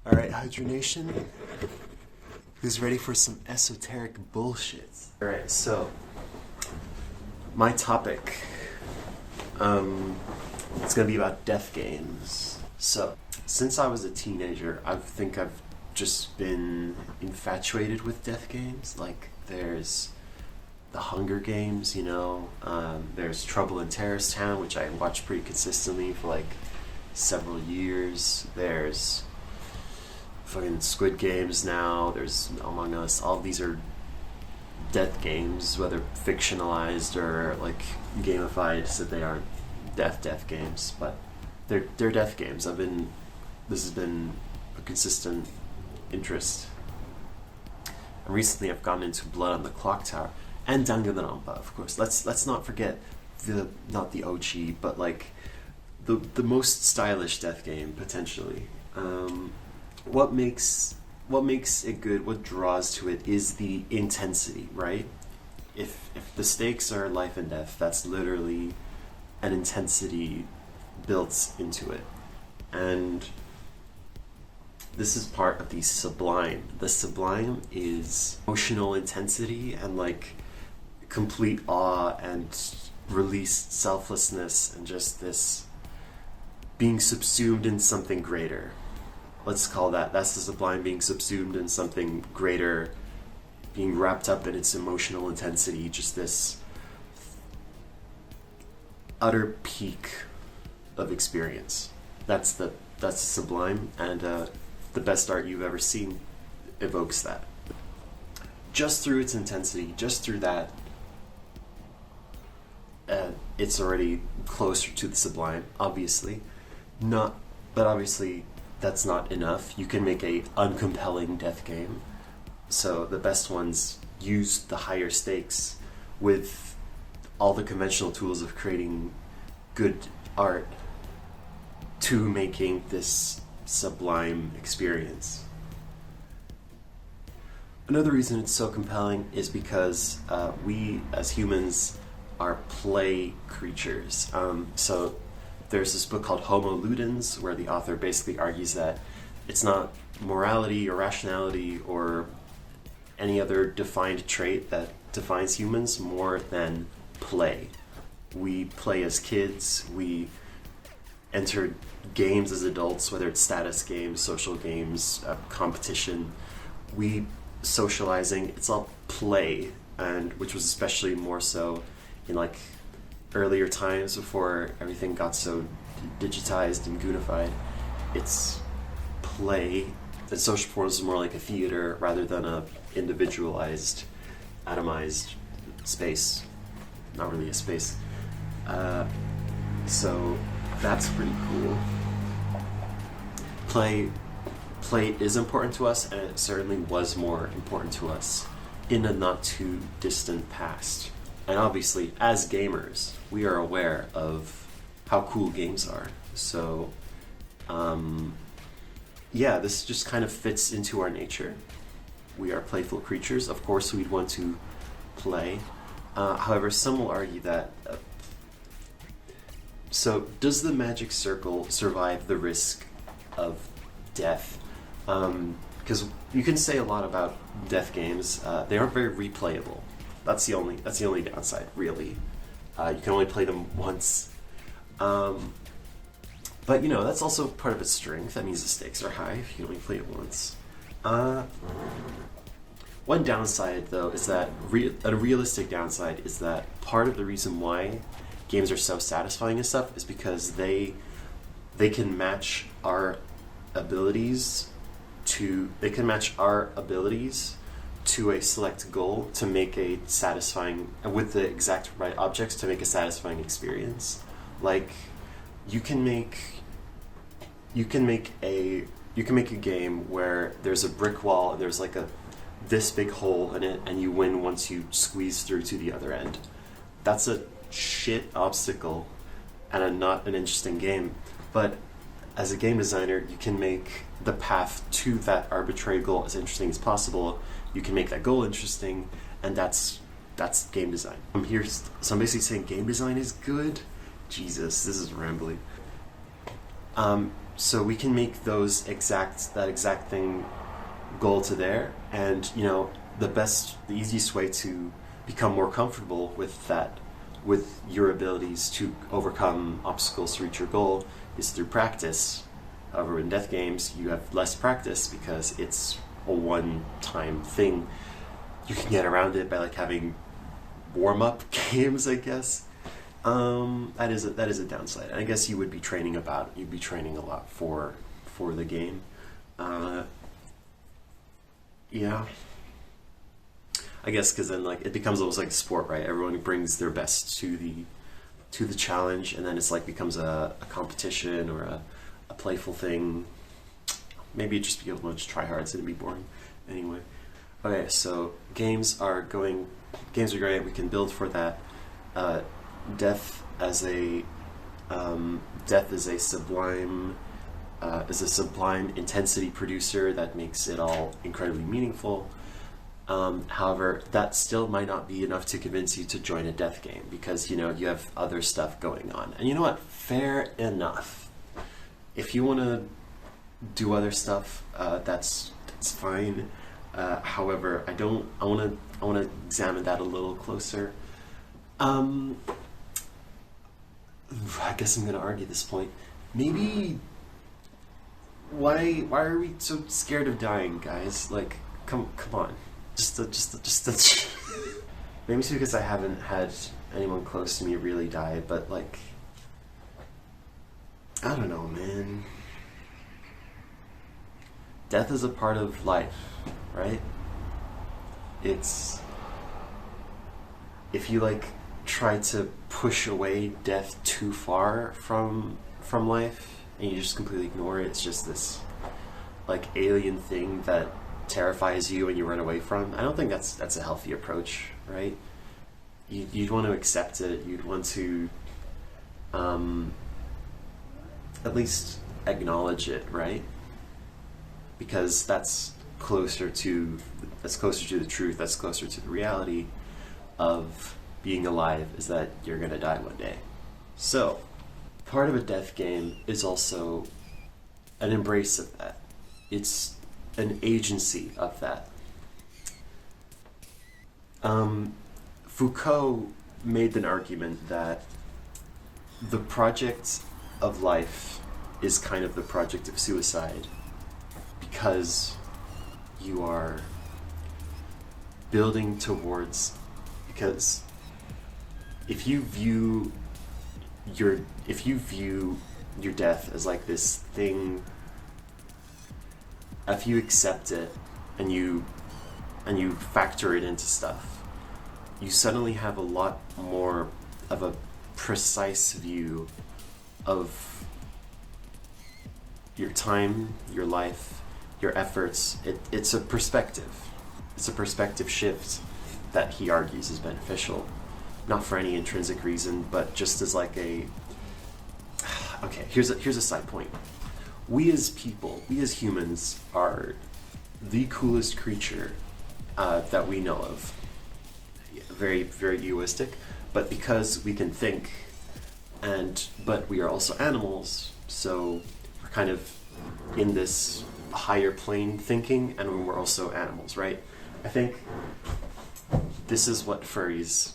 Alright, Hydra Nation, who's ready for some esoteric bullshit? Alright, so, my topic, it's gonna be about death games. So, since I was a teenager, I think I've just been infatuated with death games. Like, there's the Hunger Games, there's Trouble in Terrorist Town, which I watched pretty consistently for like several years. There's fucking Squid Games now, there's Among Us. All of these are death games, whether fictionalized or like gamified, so they aren't death games, but they're death games. This has been a consistent interest. And recently I've gotten into Blood on the Clock Tower and Danganronpa, of course. Let's not forget not the OG, but like the most stylish death game potentially. What makes it good, what draws to it, is the intensity, right? If the stakes are life and death, that's literally an intensity built into it. And this is part of the sublime. The sublime is emotional intensity and like complete awe and released selflessness and just this being subsumed in something greater. Let's call that's the sublime, being subsumed in something greater, being wrapped up in its emotional intensity, just this utter peak of experience. That's sublime, and the best art you've ever seen evokes that. Just through its intensity, just through that, it's already closer to the sublime, obviously. But obviously that's not enough. You can make a uncompelling death game. So the best ones use the higher stakes with all the conventional tools of creating good art to making this sublime experience. Another reason it's so compelling is because we as humans are play creatures. So there's this book called Homo Ludens, where the author basically argues that it's not morality or rationality or any other defined trait that defines humans more than play. We play as kids, we enter games as adults, whether it's status games, social games, competition. We socializing, it's all play, and which was especially more so in like earlier times before everything got so digitized and goonified. It's play. The social forms is more like a theater rather than a individualized, atomized space. Not really a space. So that's pretty cool. Play is important to us, and it certainly was more important to us in a not too distant past. And obviously, as gamers, we are aware of how cool games are. So, this just kind of fits into our nature. We are playful creatures. Of course, we'd want to play. However, some will argue that... so, does the magic circle survive the risk of death? Because you can say a lot about death games. They aren't very replayable. That's the only downside, really. You can only play them once. But that's also part of its strength. That means the stakes are high if you can only play it once. One downside, though, is that a realistic downside is that part of the reason why games are so satisfying and stuff is because they can match our abilities to a select goal to make a satisfying, with the exact right objects to make a satisfying experience. Like you can make a game where there's a brick wall and there's like this big hole in it, and you win once you squeeze through to the other end. That's a shit obstacle and not an interesting game. But as a game designer, you can make the path to that arbitrary goal as interesting as possible. You can make that goal interesting, and that's game design. I'm basically saying game design is good. Jesus, this is rambling. so we can make that exact thing goal to there, and the easiest way to become more comfortable with that, with your abilities to overcome obstacles to reach your goal, is through practice. However, in death games, you have less practice because it's a one-time thing. You can get around it by like having warm-up games, I guess. That is a downside. And I guess you'd be training a lot for the game. Yeah. I guess because then like it becomes almost like a sport, right? Everyone brings their best to the challenge, and then it's like becomes a competition or a playful thing. Maybe it'd just be a bunch of tryhards and it'd be boring. Anyway. Okay, so games are great. We can build for that. Death is a sublime intensity producer that makes it all incredibly meaningful. However, that still might not be enough to convince you to join a death game because you have other stuff going on. And you know what? Fair enough. If you want to do other stuff, that's fine. However, I want to examine that a little closer. I guess I'm going to argue this point. Maybe why are we so scared of dying, guys? Like, come on. Just maybe it's because I haven't had anyone close to me really die, but like, I don't know, man. Death is a part of life, right? It's, if you like try to push away death too far from life and you just completely ignore it, it's just this like alien thing that terrifies you and you run away from. I don't think that's a healthy approach, right? You'd want to accept it. You'd want to at least acknowledge it, right? Because that's closer to the truth. That's closer to the reality of being alive, is that you're gonna die one day. So part of a death game is also an embrace of that. It's an agency of that. Foucault made an argument that the project of life is kind of the project of suicide, because you are building towards, because if you view your death as like this thing, if you accept it and you factor it into stuff, you suddenly have a lot more of a precise view of your time, your life, your efforts. It's a perspective. It's a perspective shift that he argues is beneficial, not for any intrinsic reason, but just as like a. Okay, here's a side point. We as people, we as humans, are the coolest creature that we know of. Very, very egoistic, but because we can think, but we are also animals, so we're kind of in this higher plane thinking, and we're also animals, right? I think this is what furries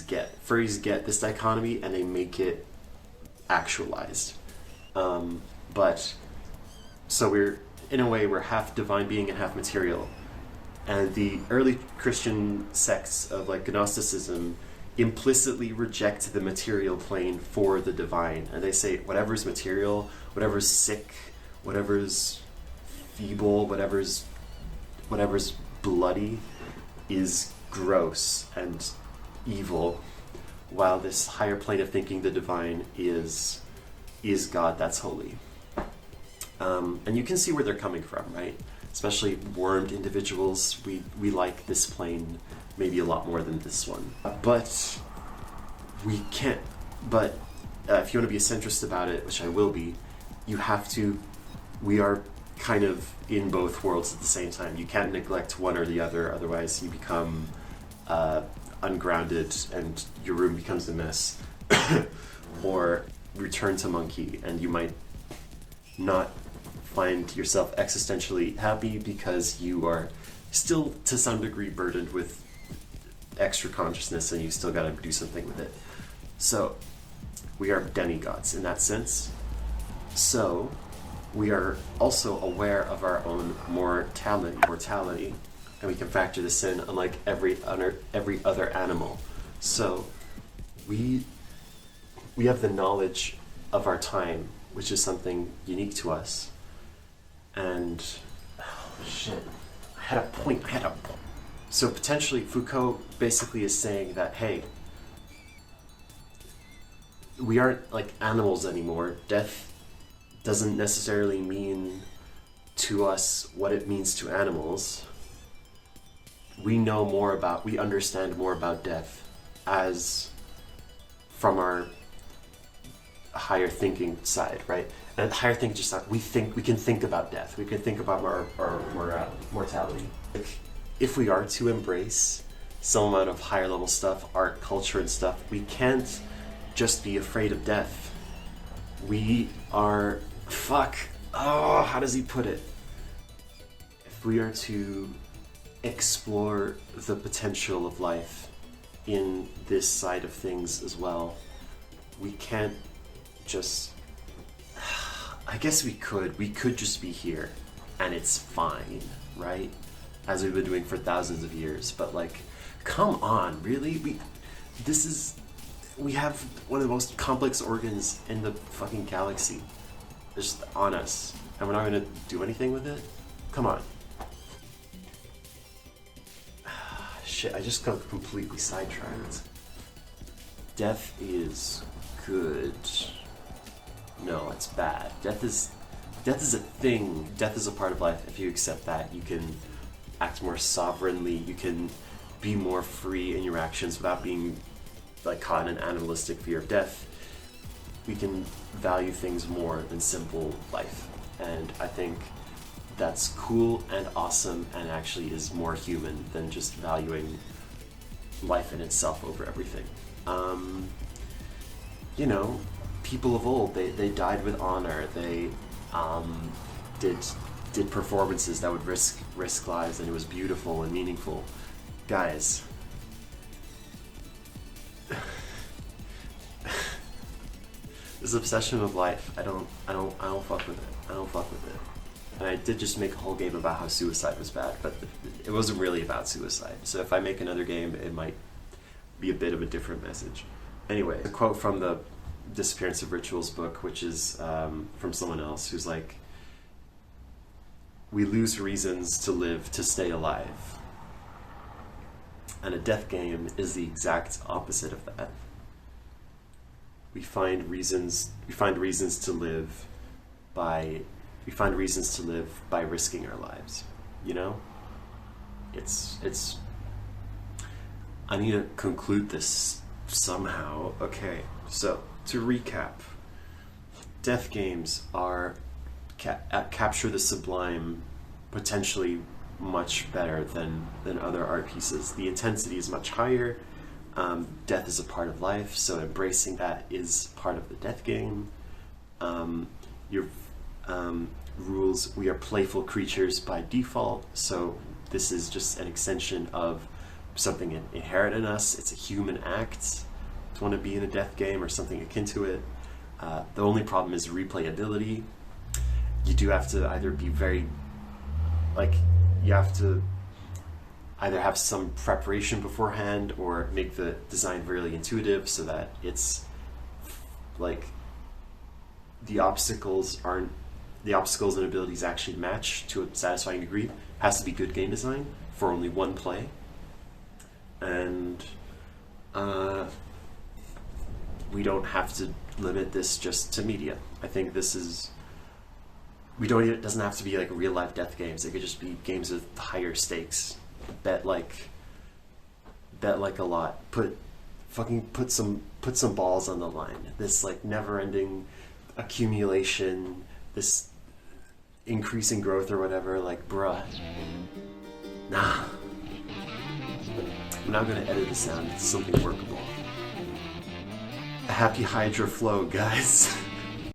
get. Furries get this dichotomy and they make it actualized. But so we're, in a way, we're half divine being and half material. And the early Christian sects of like Gnosticism implicitly reject the material plane for the divine. And they say whatever's material, whatever's sick, whatever's feeble, whatever's bloody is gross and evil, while this higher plane of thinking, the divine, is God, that's holy. And you can see where they're coming from, right? Especially wormed individuals, we like this plane maybe a lot more than this one. But we can't, if you want to be a centrist about it, which I will be, we are kind of in both worlds at the same time. You can't neglect one or the other, otherwise you become ungrounded and your room becomes a mess. Or return to monkey and you might not find yourself existentially happy because you are still to some degree burdened with extra consciousness and you still got to do something with it. So we are demigods in that sense. So we are also aware of our own mortality, and we can factor this in unlike every other animal. So we have the knowledge of our time, which is something unique to us. And shit, I had a point. So potentially Foucault basically is saying that, hey, we aren't like animals anymore. Death doesn't necessarily mean to us what it means to animals. We understand more about death as from our higher thinking side, right? And higher thinking just like we can think about death. We can think about our mortality. Like, if we are to embrace some amount of higher level stuff, art, culture, and stuff, we can't just be afraid of death. We are how does he put it? If we are to explore the potential of life in this side of things as well, we can't just... I guess we could just be here and it's fine, right? As we've been doing for thousands of years, but like, come on, really? We have one of the most complex organs in the fucking galaxy just on us, and we're not gonna do anything with it? Come on. Shit, I just got completely sidetracked. Death is good. No, it's bad. Death is a thing. Death is a part of life. If you accept that, you can act more sovereignly. You can be more free in your actions without being like caught in an animalistic fear of death. We can value things more than simple life. And I think that's cool and awesome and actually is more human than just valuing life in itself over everything. People of old, they died with honor. They did performances that would risk lives, and it was beautiful and meaningful. Guys, this obsession with life, I don't fuck with it. I don't fuck with it. And I did just make a whole game about how suicide was bad, but it wasn't really about suicide. So if I make another game, it might be a bit of a different message. Anyway, a quote from the Disappearance of Rituals book, which is from someone else, who's like, we lose reasons to live to stay alive. And a death game is the exact opposite of that. We find reasons to live by risking our lives. You know? It's I need to conclude this somehow. Okay, so to recap, death games are capture the sublime potentially much better than other art pieces. The intensity is much higher. Death is a part of life, so embracing that is part of the death game. Your rules, we are playful creatures by default, so this is just an extension of something inherent in us. It's a human act to want to be in a death game or something akin to it. The only problem is replayability. You do have to either be you have to either have some preparation beforehand or make the design really intuitive so that it's like the obstacles and abilities actually match to a satisfying degree. It has to be good game design for only one play. And we don't have to limit this just to media. I think this is... it doesn't have to be like real life death games. It could just be games with higher stakes. Bet like a lot. Put some balls on the line. This like never ending accumulation, this increasing growth or whatever, like bruh. Nah. I'm now gonna edit this down to something workable. A happy Hydra flow, guys.